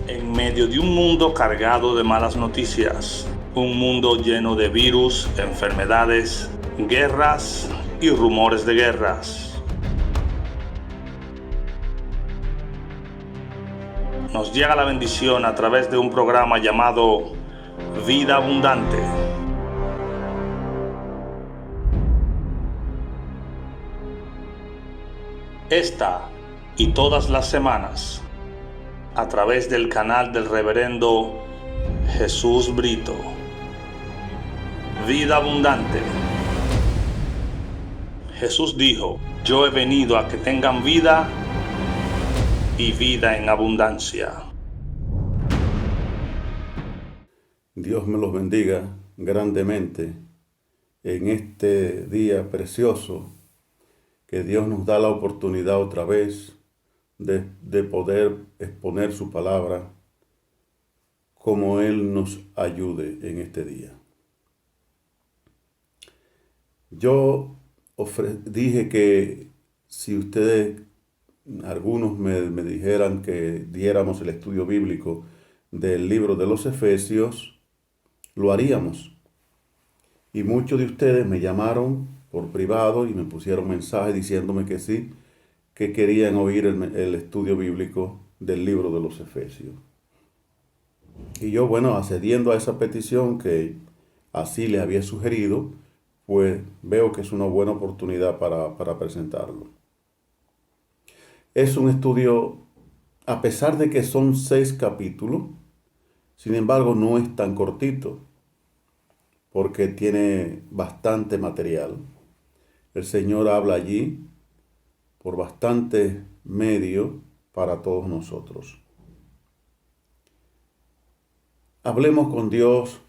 En medio de un mundo cargado de malas noticias, un mundo lleno de virus, enfermedades, guerras y rumores de guerras, nos llega la bendición a través de un programa llamado Vida Abundante. Esta y todas las semanas, a través del canal del Reverendo Jesús Brito. Vida Abundante. Jesús dijo: yo he venido a que tengan vida y vida en abundancia. Dios me los bendiga grandemente en este día precioso que Dios nos da la oportunidad otra vez de poder exponer su palabra como Él nos ayude en este día. Yo dije que si ustedes, algunos me dijeran que diéramos el estudio bíblico del libro de los Efesios, lo haríamos. Y muchos de ustedes me llamaron por privado y me pusieron mensajes diciéndome que sí, que querían oír el estudio bíblico del libro de los Efesios. Y yo, bueno, accediendo a esa petición que así les había sugerido, pues veo que es una buena oportunidad para presentarlo. Es un estudio, a pesar de que son 6 capítulos, sin embargo no es tan cortito, porque tiene bastante material. El Señor habla allí por bastantes medios para todos nosotros. Hablemos con Dios,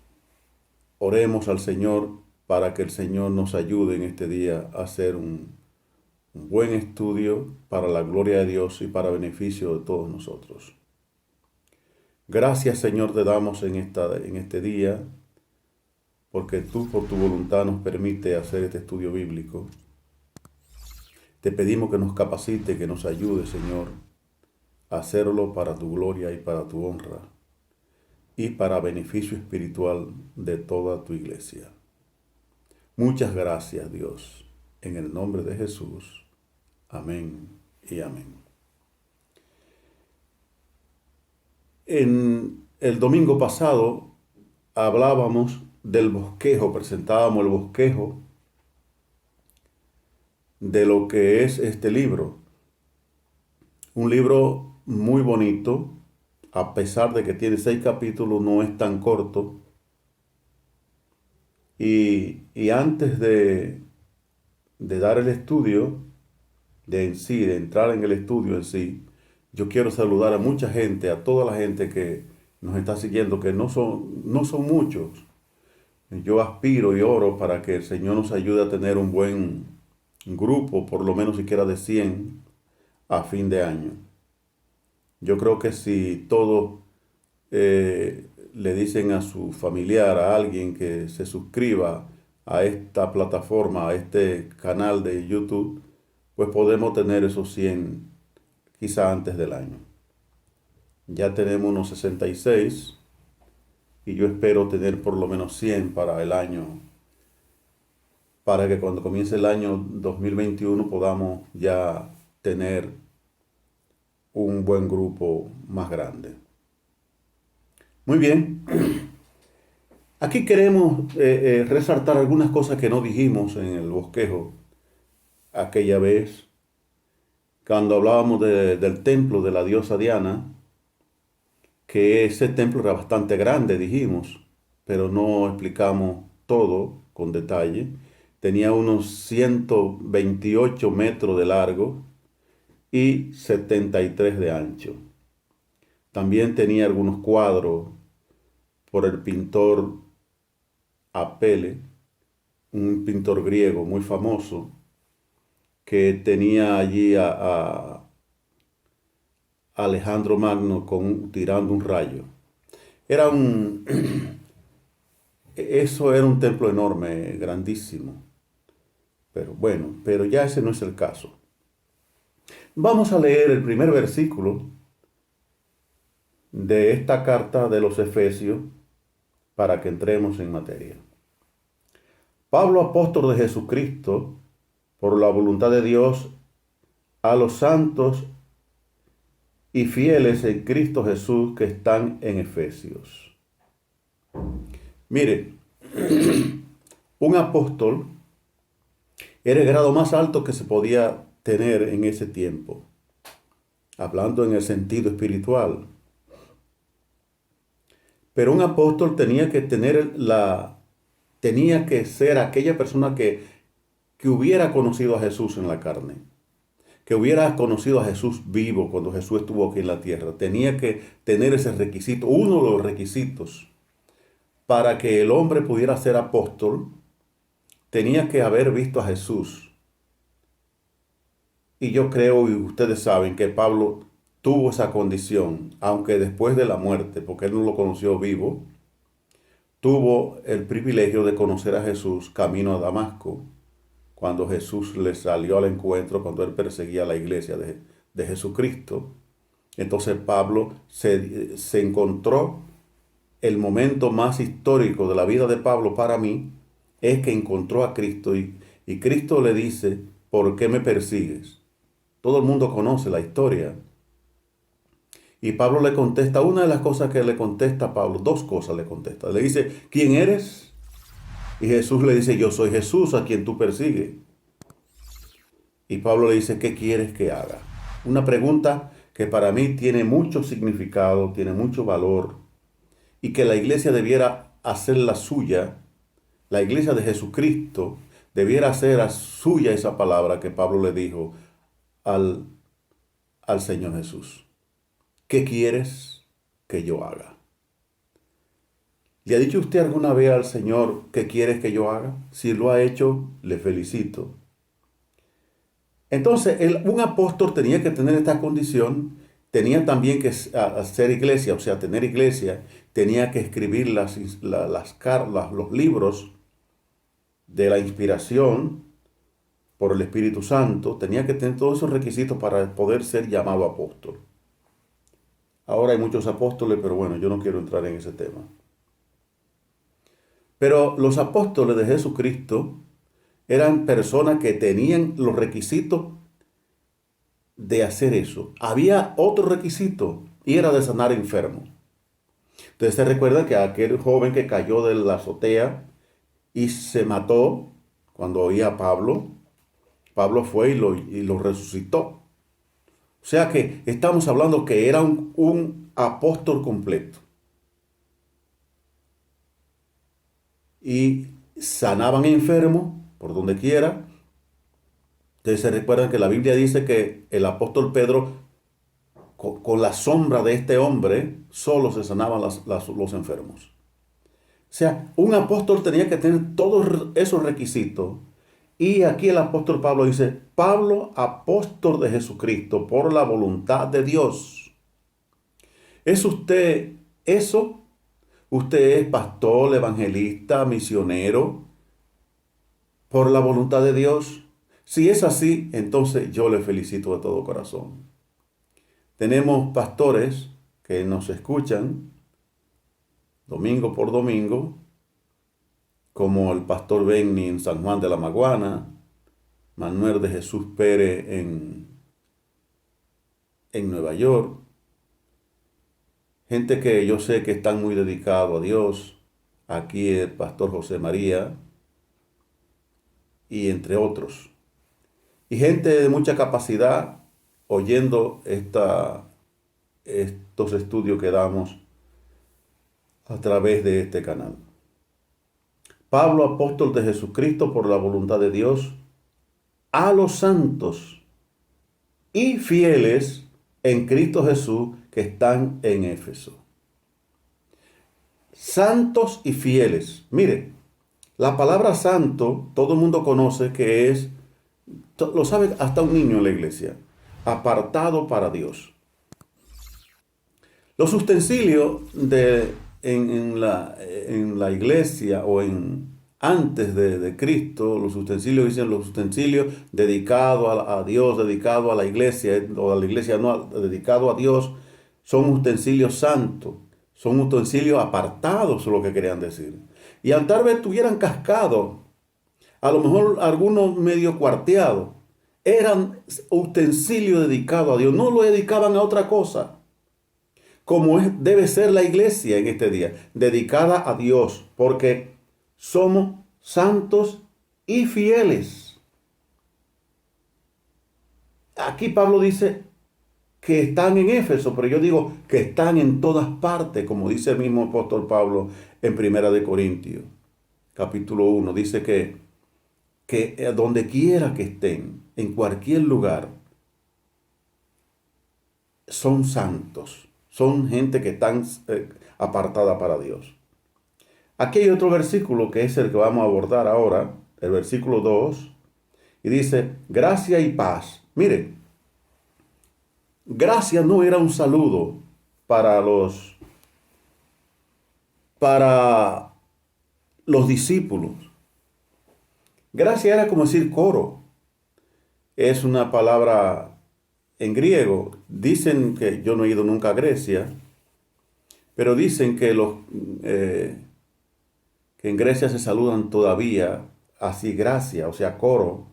oremos al Señor para que el Señor nos ayude en este día a hacer un buen estudio para la gloria de Dios y para beneficio de todos nosotros. Gracias, Señor, te damos en este día, porque tú por tu voluntad nos permite hacer este estudio bíblico. Te pedimos que nos capacite, que nos ayude, Señor, a hacerlo para tu gloria y para tu honra y para beneficio espiritual de toda tu iglesia. Muchas gracias, Dios, en el nombre de Jesús. Amén y amén. En el domingo pasado hablábamos del bosquejo, presentábamos el bosquejo de lo que es este libro. Un libro muy bonito, a pesar de que tiene 6 capítulos, no es tan corto. Y antes de dar el estudio, de entrar en el estudio en sí, yo quiero saludar a mucha gente, a toda la gente que nos está siguiendo, que no son muchos. Yo aspiro y oro para que el Señor nos ayude a tener un buen grupo, por lo menos siquiera de 100 a fin de año. Yo creo que si todos le dicen a su familiar, a alguien que se suscriba a esta plataforma, a este canal de YouTube, pues podemos tener esos 100 quizá antes del año. Ya tenemos unos 66 y yo espero tener por lo menos 100 para el año, para que cuando comience el año 2021 podamos ya tener un buen grupo más grande. Muy bien. Aquí queremos resaltar algunas cosas que no dijimos en el bosquejo aquella vez, cuando hablábamos del templo de la diosa Diana, que ese templo era bastante grande, dijimos, pero no explicamos todo con detalle. Tenía unos 128 metros de largo y 73 de ancho. También tenía algunos cuadros por el pintor Apele, un pintor griego muy famoso, que tenía allí a Alejandro Magno tirando un rayo. Eso era un templo enorme, grandísimo. Pero ya ese no es el caso. Vamos a leer el primer versículo de esta carta de los Efesios para que entremos en materia. Pablo, apóstol de Jesucristo, por la voluntad de Dios, a los santos y fieles en Cristo Jesús que están en Efesios. Mire, un apóstol era el grado más alto que se podía tener en ese tiempo, hablando en el sentido espiritual. Pero un apóstol tenía que ser aquella persona que hubiera conocido a Jesús en la carne, que hubiera conocido a Jesús vivo cuando Jesús estuvo aquí en la tierra. Tenía que tener ese requisito, uno de los requisitos para que el hombre pudiera ser apóstol. Tenía que haber visto a Jesús. Y yo creo, y ustedes saben, que Pablo tuvo esa condición, aunque después de la muerte, porque él no lo conoció vivo, tuvo el privilegio de conocer a Jesús camino a Damasco, cuando Jesús le salió al encuentro, cuando él perseguía a la iglesia de Jesucristo. Entonces Pablo se encontró el momento más histórico de la vida de Pablo para mí, es que encontró a Cristo y Cristo le dice, ¿por qué me persigues? Todo el mundo conoce la historia. Y Pablo le contesta, una de las cosas que le contesta a Pablo, dos cosas le contesta. Le dice, ¿quién eres? Y Jesús le dice, yo soy Jesús a quien tú persigues. Y Pablo le dice, ¿qué quieres que haga? Una pregunta que para mí tiene mucho significado, tiene mucho valor, y que la iglesia debiera hacer la suya. La iglesia de Jesucristo debiera hacer suya esa palabra que Pablo le dijo al Señor Jesús. ¿Qué quieres que yo haga? ¿Le ha dicho usted alguna vez al Señor qué quieres que yo haga? Si lo ha hecho, le felicito. Entonces, un apóstol tenía que tener esta condición, tenía también que hacer iglesia, o sea, tener iglesia, tenía que escribir los libros de la inspiración por el Espíritu Santo, tenía que tener todos esos requisitos para poder ser llamado apóstol. Ahora hay muchos apóstoles, pero bueno, yo no quiero entrar en ese tema. Pero los apóstoles de Jesucristo eran personas que tenían los requisitos de hacer eso. Había otro requisito y era de sanar enfermos. Ustedes se recuerdan que aquel joven que cayó de la azotea y se mató cuando oía a Pablo, Pablo fue y lo resucitó. O sea que estamos hablando que era un apóstol completo. Y sanaban enfermos por donde quiera. Ustedes se recuerdan que la Biblia dice que el apóstol Pedro, con la sombra de este hombre, solo se sanaban los enfermos. O sea, un apóstol tenía que tener todos esos requisitos. Y aquí el apóstol Pablo dice, Pablo, apóstol de Jesucristo, por la voluntad de Dios. ¿Es usted eso? ¿Usted es pastor, evangelista, misionero, por la voluntad de Dios? Si es así, entonces yo le felicito de todo corazón. Tenemos pastores que nos escuchan domingo por domingo, como el pastor Benny en San Juan de la Maguana, Manuel de Jesús Pérez en Nueva York. Gente que yo sé que están muy dedicados a Dios. Aquí el pastor José María y entre otros. Y gente de mucha capacidad oyendo estos estudios que damos a través de este canal. Pablo, apóstol de Jesucristo por la voluntad de Dios, a los santos y fieles en Cristo Jesús que están en Éfeso. Santos y fieles. Mire, la palabra santo, todo el mundo conoce que es, lo sabe hasta un niño en la iglesia, apartado para Dios. Los utensilios en la iglesia o antes de Cristo, los utensilios dicen los utensilios dedicados a Dios, dedicados a la iglesia, o a la iglesia no, dedicado a Dios, son utensilios santos, son utensilios apartados, lo que querían decir. Y tal vez tuvieran cascado, a lo mejor algunos medio cuarteados, eran utensilios dedicados a Dios, no lo dedicaban a otra cosa, como debe ser la iglesia en este día, dedicada a Dios, porque somos santos y fieles. Aquí Pablo dice que están en Éfeso, pero yo digo que están en todas partes, como dice el mismo apóstol Pablo en Primera de Corintios, capítulo 1, dice que donde quiera que estén, en cualquier lugar, son santos, son gente que están apartada para Dios. Aquí hay otro versículo que es el que vamos a abordar ahora, el versículo 2, y dice, gracia y paz. Miren, gracia no era un saludo para los discípulos. Gracia era como decir coro. Es una palabra en griego. Dicen que yo no he ido nunca a Grecia, pero dicen que que en Grecia se saludan todavía así gracia, o sea, coro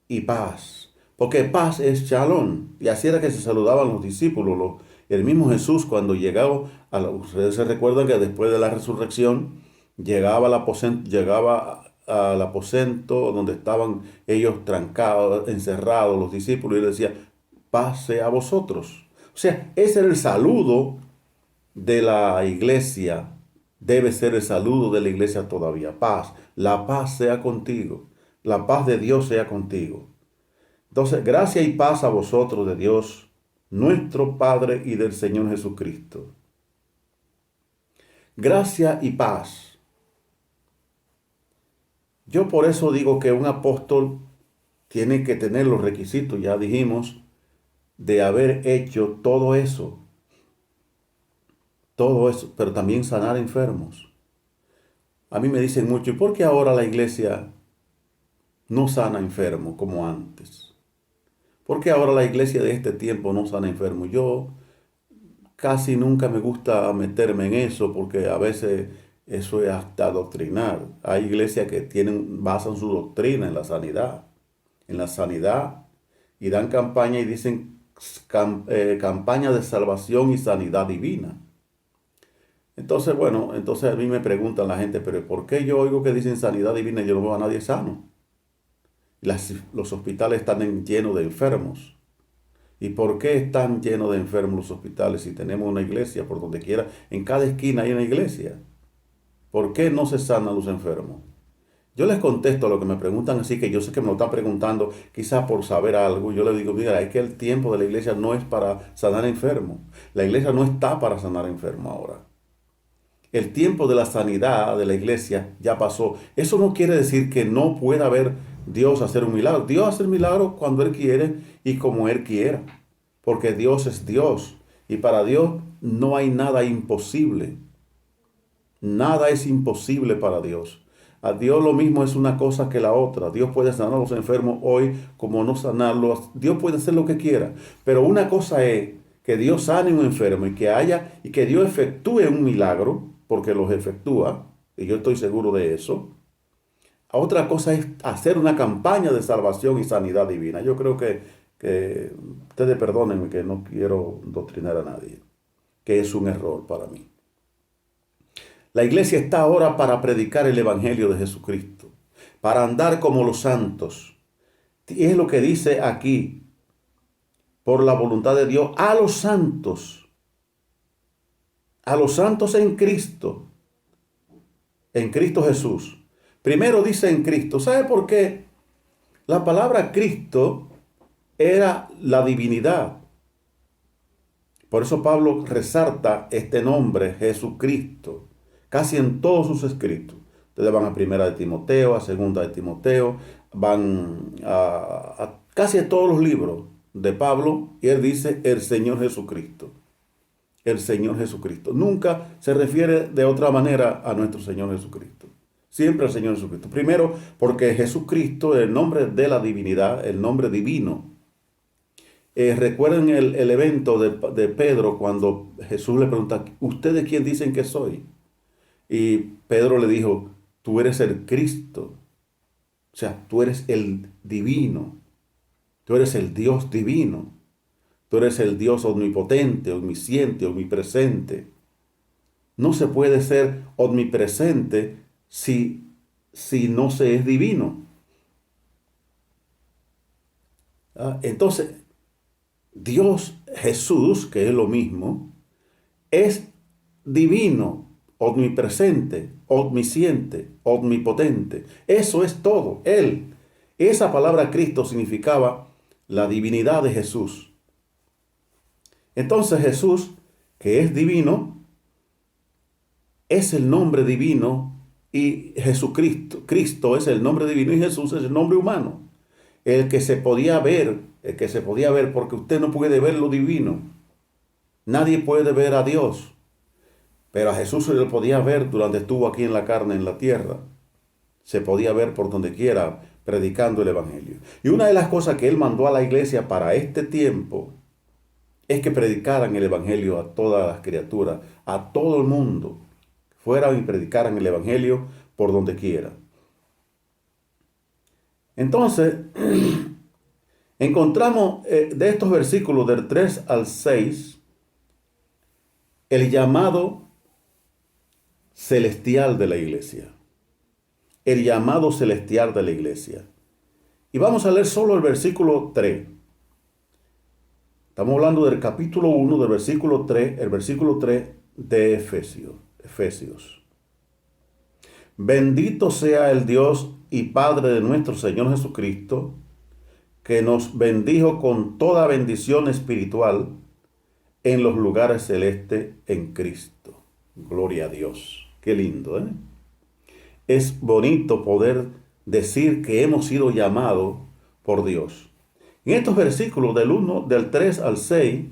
y paz. Porque paz es shalom. Y así era que se saludaban los discípulos. El mismo Jesús cuando llegaba, ustedes se recuerdan que después de la resurrección, llegaba al aposento donde estaban ellos trancados, encerrados, los discípulos, y le decía, paz sea a vosotros. O sea, ese era el saludo de la iglesia. Debe ser el saludo de la iglesia todavía. Paz. La paz sea contigo. La paz de Dios sea contigo. Entonces, gracia y paz a vosotros de Dios, nuestro Padre y del Señor Jesucristo. Gracia y paz. Yo por eso digo que un apóstol tiene que tener los requisitos, ya dijimos, de haber hecho todo eso, pero también sanar enfermos. A mí me dicen mucho, ¿y por qué ahora la iglesia no sana enfermos como antes? ¿Por qué ahora la iglesia de este tiempo no sana enfermos? Yo casi nunca me gusta meterme en eso porque a veces eso es hasta doctrinar. Hay iglesias que basan su doctrina en la sanidad, y dan campaña y dicen campaña de salvación y sanidad divina. Entonces, bueno, a mí me preguntan la gente, pero ¿por qué yo oigo que dicen sanidad divina y yo no veo a nadie sano? Los hospitales están llenos de enfermos. ¿Y por qué están llenos de enfermos los hospitales si tenemos una iglesia por donde quiera? En cada esquina hay una iglesia. ¿Por qué no se sanan los enfermos? Yo les contesto a lo que me preguntan, así que yo sé que me lo están preguntando quizás por saber algo. Yo les digo, mira, es que el tiempo de la iglesia no es para sanar enfermos. La iglesia no está para sanar enfermos ahora. El tiempo de la sanidad de la iglesia ya pasó. Eso no quiere decir que no pueda haber Dios hacer un milagro. Dios hace milagros cuando Él quiere y como Él quiera. Porque Dios es Dios. Y para Dios no hay nada imposible. Nada es imposible para Dios. A Dios lo mismo es una cosa que la otra. Dios puede sanar a los enfermos hoy como no sanarlos. Dios puede hacer lo que quiera. Pero una cosa es que Dios sane a un enfermo y que Dios efectúe un milagro, porque los efectúa, y yo estoy seguro de eso. Otra cosa es hacer una campaña de salvación y sanidad divina. Yo creo que ustedes perdónenme que no quiero doctrinar a nadie, que es un error para mí. La iglesia está ahora para predicar el evangelio de Jesucristo, para andar como los santos. Y es lo que dice aquí, por la voluntad de Dios, a los santos en Cristo Jesús. Primero dice en Cristo. ¿Sabe por qué? La palabra Cristo era la divinidad. Por eso Pablo resalta este nombre, Jesucristo, casi en todos sus escritos. Ustedes van a Primera de Timoteo, a Segunda de Timoteo, van a casi a todos los libros de Pablo, y él dice el Señor Jesucristo. El Señor Jesucristo. Nunca se refiere de otra manera a nuestro Señor Jesucristo. Siempre al Señor Jesucristo. Primero, porque Jesucristo es el nombre de la divinidad, el nombre divino. Recuerden el evento de Pedro cuando Jesús le pregunta, ¿ustedes quién dicen que soy? Y Pedro le dijo, tú eres el Cristo. O sea, tú eres el divino. Tú eres el Dios divino. Tú eres el Dios omnipotente, omnisciente, omnipresente. No se puede ser omnipresente si no se es divino. Entonces, Dios, Jesús, que es lo mismo, es divino, omnipresente, omnisciente, omnipotente. Eso es todo, Él. Esa palabra Cristo significaba la divinidad de Jesús. Entonces Jesús, que es divino, es el nombre divino, y Jesucristo, Cristo es el nombre divino y Jesús es el nombre humano. El que se podía ver, porque usted no puede ver lo divino. Nadie puede ver a Dios. Pero a Jesús se le podía ver durante estuvo aquí en la carne, en la tierra. Se podía ver por donde quiera, predicando el Evangelio. Y una de las cosas que Él mandó a la iglesia para este tiempo es que predicaran el Evangelio a todas las criaturas, a todo el mundo. Fueran y predicaran el Evangelio por donde quiera. Entonces, encontramos de estos versículos del 3 al 6, el llamado celestial de la iglesia. El llamado celestial de la iglesia. Y vamos a leer solo el versículo 3. Estamos hablando del capítulo 1, del versículo 3, el versículo 3 de Efesios. Bendito sea el Dios y Padre de nuestro Señor Jesucristo, que nos bendijo con toda bendición espiritual en los lugares celestes en Cristo. Gloria a Dios. Qué lindo, ¿eh? Es bonito poder decir que hemos sido llamados por Dios. En estos versículos del 3 al 6,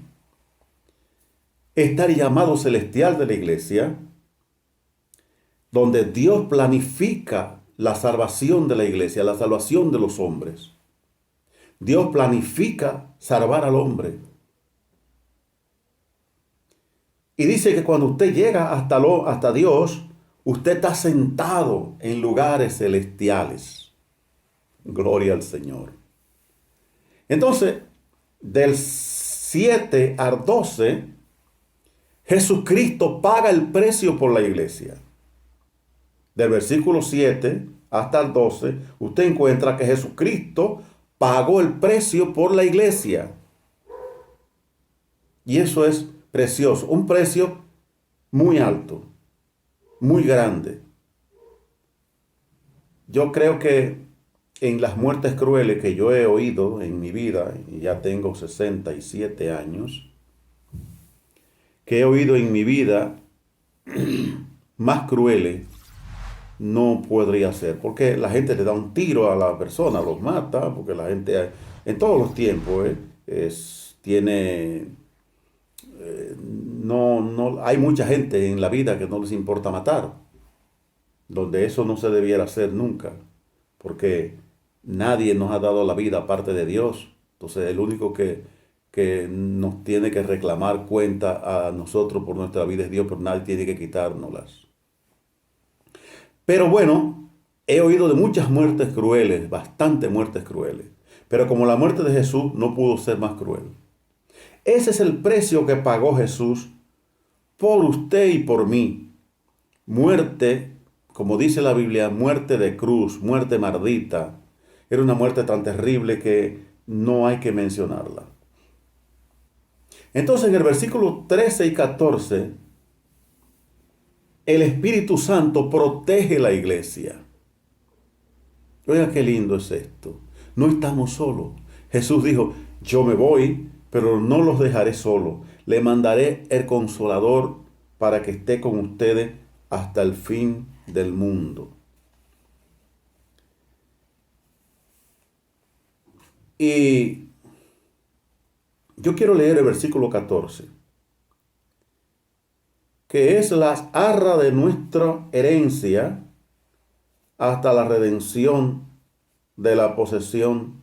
está el llamado celestial de la iglesia, donde Dios planifica la salvación de la iglesia, la salvación de los hombres. Dios planifica salvar al hombre. Y dice que cuando usted llega hasta Dios, usted está sentado en lugares celestiales. Gloria al Señor. Entonces, del 7 al 12, Jesucristo paga el precio por la iglesia. Del versículo 7 hasta el 12, usted encuentra que Jesucristo pagó el precio por la iglesia. Y eso es precioso, un precio muy alto, muy grande. Yo creo que en las muertes crueles que yo he oído en mi vida, y ya tengo 67 años, que he oído en mi vida, más crueles no podría ser, porque la gente le da un tiro a la persona, los mata, porque la gente en todos los tiempos hay mucha gente en la vida que no les importa matar, donde eso no se debiera hacer nunca, porque nadie nos ha dado la vida aparte de Dios. Entonces el único que nos tiene que reclamar cuenta a nosotros por nuestra vida es Dios, pero nadie tiene que quitárnoslas. Pero bueno, he oído de muchas muertes crueles, bastantes muertes crueles. Pero como la muerte de Jesús no pudo ser más cruel. Ese es el precio que pagó Jesús por usted y por mí. Muerte, como dice la Biblia, muerte de cruz, muerte maldita. Era una muerte tan terrible que no hay que mencionarla. Entonces en el versículo 13 y 14, el Espíritu Santo protege la iglesia. Oiga qué lindo es esto. No estamos solos. Jesús dijo, yo me voy, pero no los dejaré solos. Le mandaré el Consolador para que esté con ustedes hasta el fin del mundo. Y yo quiero leer el versículo 14, que es las arras de nuestra herencia hasta la redención de la posesión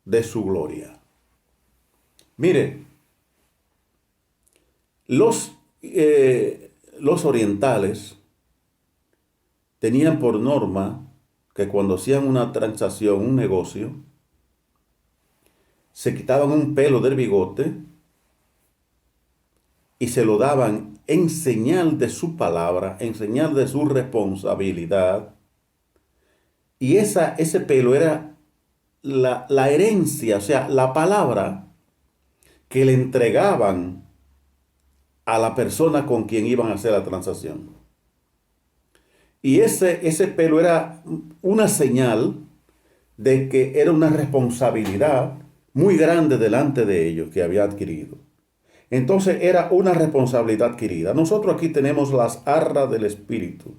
de su gloria. Mire, los orientales tenían por norma que cuando hacían una transacción, un negocio, se quitaban un pelo del bigote y se lo daban en señal de su palabra, en señal de su responsabilidad. Y ese pelo era la herencia, o sea, la palabra que le entregaban a la persona con quien iban a hacer la transacción. Y ese pelo era una señal de que era una responsabilidad muy grande delante de ellos que había adquirido. Entonces era una responsabilidad adquirida. Nosotros aquí tenemos las arras del Espíritu,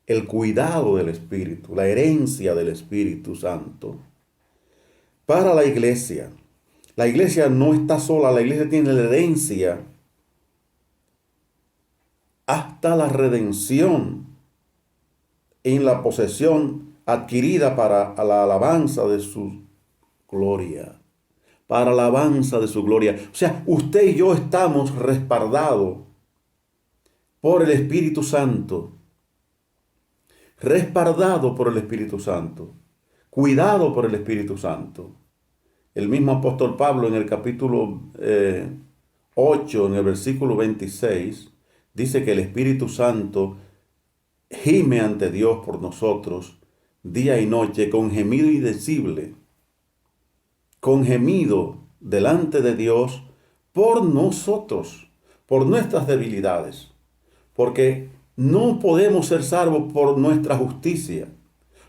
el cuidado del Espíritu, la herencia del Espíritu Santo para la iglesia. La iglesia no está sola, la iglesia tiene la herencia hasta la redención en la posesión adquirida para la alabanza de su gloria. Para la alabanza de su gloria. O sea, usted y yo estamos respaldados por el Espíritu Santo. Respaldado por el Espíritu Santo. Cuidado por el Espíritu Santo. El mismo apóstol Pablo en el capítulo 8, en el versículo 26, dice que el Espíritu Santo gime ante Dios por nosotros día y noche con gemido indecible, con gemido delante de Dios por nosotros, por nuestras debilidades, porque no podemos ser salvos por nuestra justicia,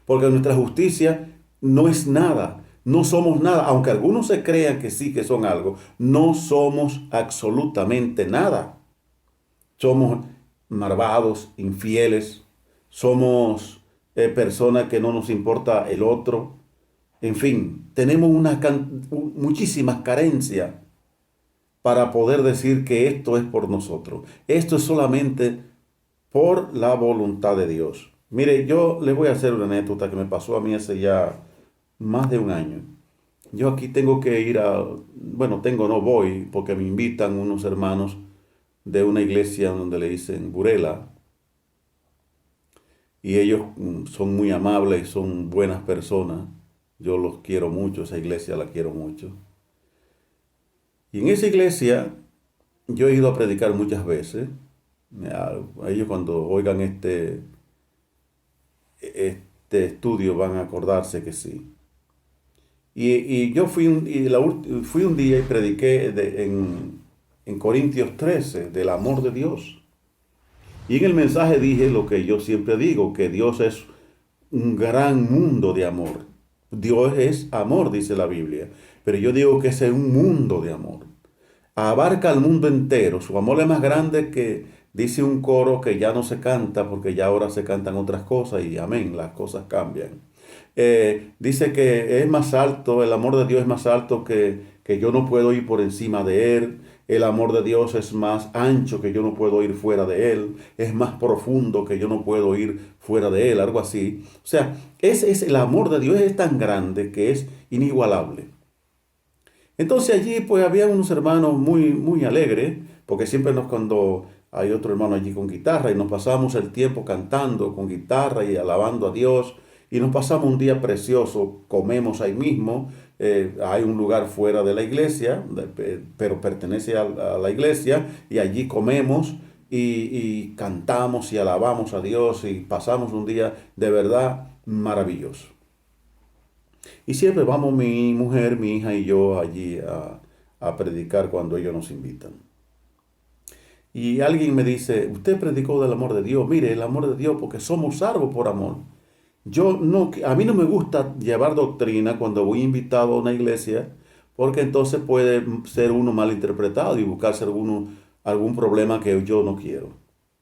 porque nuestra justicia no es nada, no somos nada, aunque algunos se crean que sí que son algo, no somos absolutamente nada. Somos malvados, infieles, somos personas que no nos importa el otro. En fin, tenemos muchísimas carencias para poder decir que esto es por nosotros. Esto es solamente por la voluntad de Dios. Mire, yo les voy a hacer una anécdota que me pasó a mí hace ya más de un año. Yo aquí tengo que ir no voy porque me invitan unos hermanos de una iglesia donde le dicen Burela. Y ellos son muy amables y son buenas personas. Yo los quiero mucho, esa iglesia la quiero mucho. Y en esa iglesia yo he ido a predicar muchas veces. A ellos cuando oigan este estudio van a acordarse que sí. Y yo fui un día y prediqué en Corintios 13 del amor de Dios. Y en el mensaje dije lo que yo siempre digo, que Dios es un gran mundo de amor. Dios es amor, dice la Biblia. Pero yo digo que ese es un mundo de amor. Abarca al mundo entero. Su amor es más grande que, dice un coro que ya no se canta, porque ya ahora se cantan otras cosas y amén, las cosas cambian. Dice que es más alto, el amor de Dios es más alto que yo no puedo ir por encima de él. El amor de Dios es más ancho que yo no puedo ir fuera de él. Es más profundo que yo no puedo ir fuera de él, algo así. O sea, el amor de Dios es tan grande que es inigualable. Entonces allí pues había unos hermanos muy, muy alegres, porque siempre cuando hay otro hermano allí con guitarra y nos pasamos el tiempo cantando con guitarra y alabando a Dios. Y nos pasamos un día precioso, comemos ahí mismo, hay un lugar fuera de la iglesia, pero pertenece a la iglesia, y allí comemos y cantamos y alabamos a Dios y pasamos un día de verdad maravilloso. Y siempre vamos mi mujer, mi hija y yo allí a predicar cuando ellos nos invitan. Y alguien me dice, usted predicó del amor de Dios. Mire, el amor de Dios, porque somos salvos por amor. A mí no me gusta llevar doctrina cuando voy invitado a una iglesia, porque entonces puede ser uno malinterpretado y buscarse algún problema que yo no quiero.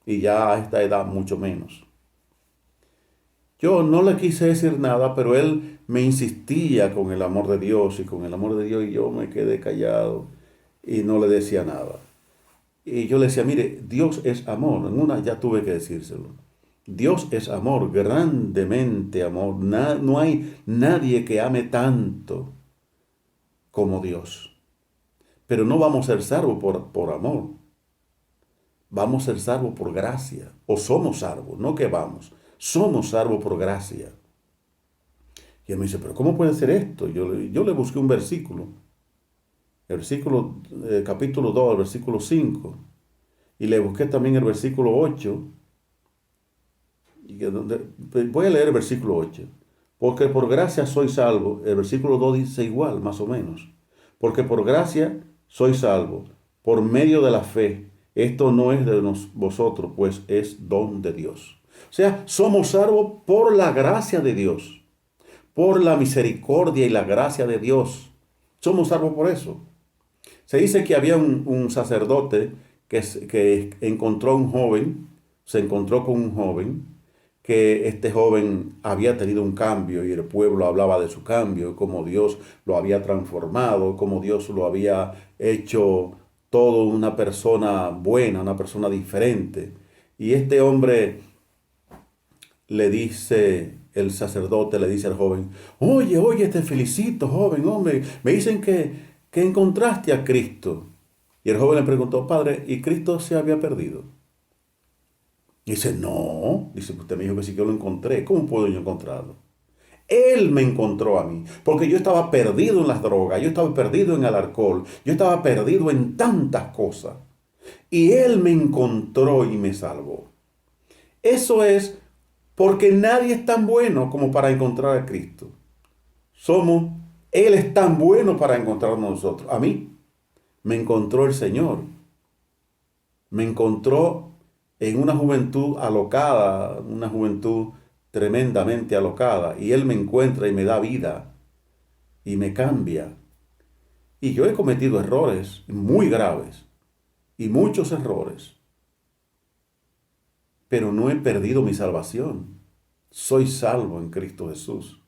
Y ya a esta edad mucho menos. Yo no le quise decir nada, pero él me insistía con el amor de Dios y con el amor de Dios, y yo me quedé callado y no le decía nada. Y yo le decía, mire, Dios es amor. En una ya tuve que decírselo. Dios es amor, grandemente amor. No hay nadie que ame tanto como Dios. Pero no vamos a ser salvos por amor. Vamos a ser salvos por gracia. O somos salvos, no que vamos. Somos salvos por gracia. Y él me dice, pero ¿cómo puede ser esto? Yo le busqué un versículo. El versículo, capítulo 2, el versículo 5. Y le busqué también el versículo 8. Voy a leer el versículo 8. Porque por gracia soy salvo. El versículo 2 dice igual, más o menos. Porque por gracia soy salvo, por medio de la fe. Esto no es de vosotros, pues es don de Dios. O sea, somos salvos por la gracia de Dios, por la misericordia y la gracia de Dios. Somos salvos por eso. Se dice que había un sacerdote que encontró a un joven, se encontró con un joven, que este joven había tenido un cambio y el pueblo hablaba de su cambio, cómo Dios lo había transformado, cómo Dios lo había hecho todo una persona buena, una persona diferente. Y este hombre le dice, el sacerdote le dice al joven, oye, te felicito, joven, hombre, me dicen que encontraste a Cristo. Y el joven le preguntó, padre, ¿y Cristo se había perdido? Y dice, no, dice, usted me dijo que sí que yo lo encontré, ¿cómo puedo yo encontrarlo? Él me encontró a mí, porque yo estaba perdido en las drogas, yo estaba perdido en el alcohol, yo estaba perdido en tantas cosas. Y Él me encontró y me salvó. Eso es porque nadie es tan bueno como para encontrar a Cristo. Él es tan bueno para encontrarnos nosotros. A mí me encontró el Señor. Me encontró en una juventud alocada, una juventud tremendamente alocada, y Él me encuentra y me da vida y me cambia. Y yo he cometido errores muy graves y muchos errores, pero no he perdido mi salvación. Soy salvo en Cristo Jesús,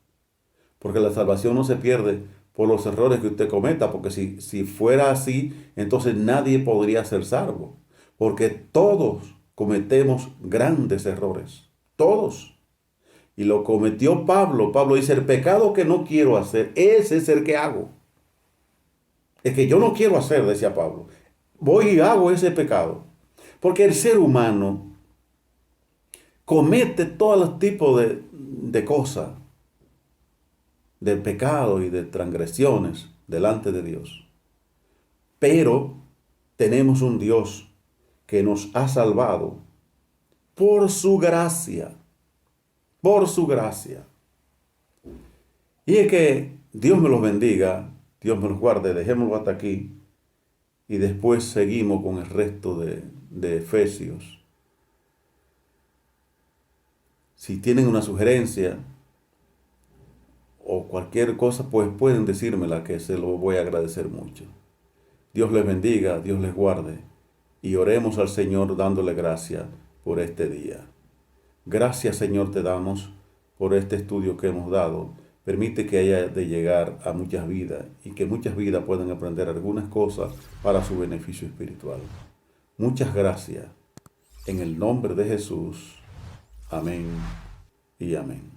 porque la salvación no se pierde por los errores que usted cometa, porque si fuera así, entonces nadie podría ser salvo, porque todos cometemos grandes errores, todos. Y lo cometió Pablo. Pablo dice, el pecado que no quiero hacer, ese es el que hago. El que yo no quiero hacer, decía Pablo. Voy y hago ese pecado. Porque el ser humano comete todos los tipos de cosas, de pecado y de transgresiones delante de Dios. Pero tenemos un Dios que nos ha salvado por su gracia. Por su gracia. Y es que Dios me los bendiga, Dios me los guarde, dejémoslo hasta aquí y después seguimos con el resto de Efesios. Si tienen una sugerencia o cualquier cosa, pues pueden decírmela, que se lo voy a agradecer mucho. Dios les bendiga, Dios les guarde y oremos al Señor dándole gracias por este día. Gracias, Señor, te damos por este estudio que hemos dado. Permite que haya de llegar a muchas vidas y que muchas vidas puedan aprender algunas cosas para su beneficio espiritual. Muchas gracias. En el nombre de Jesús. Amén y amén.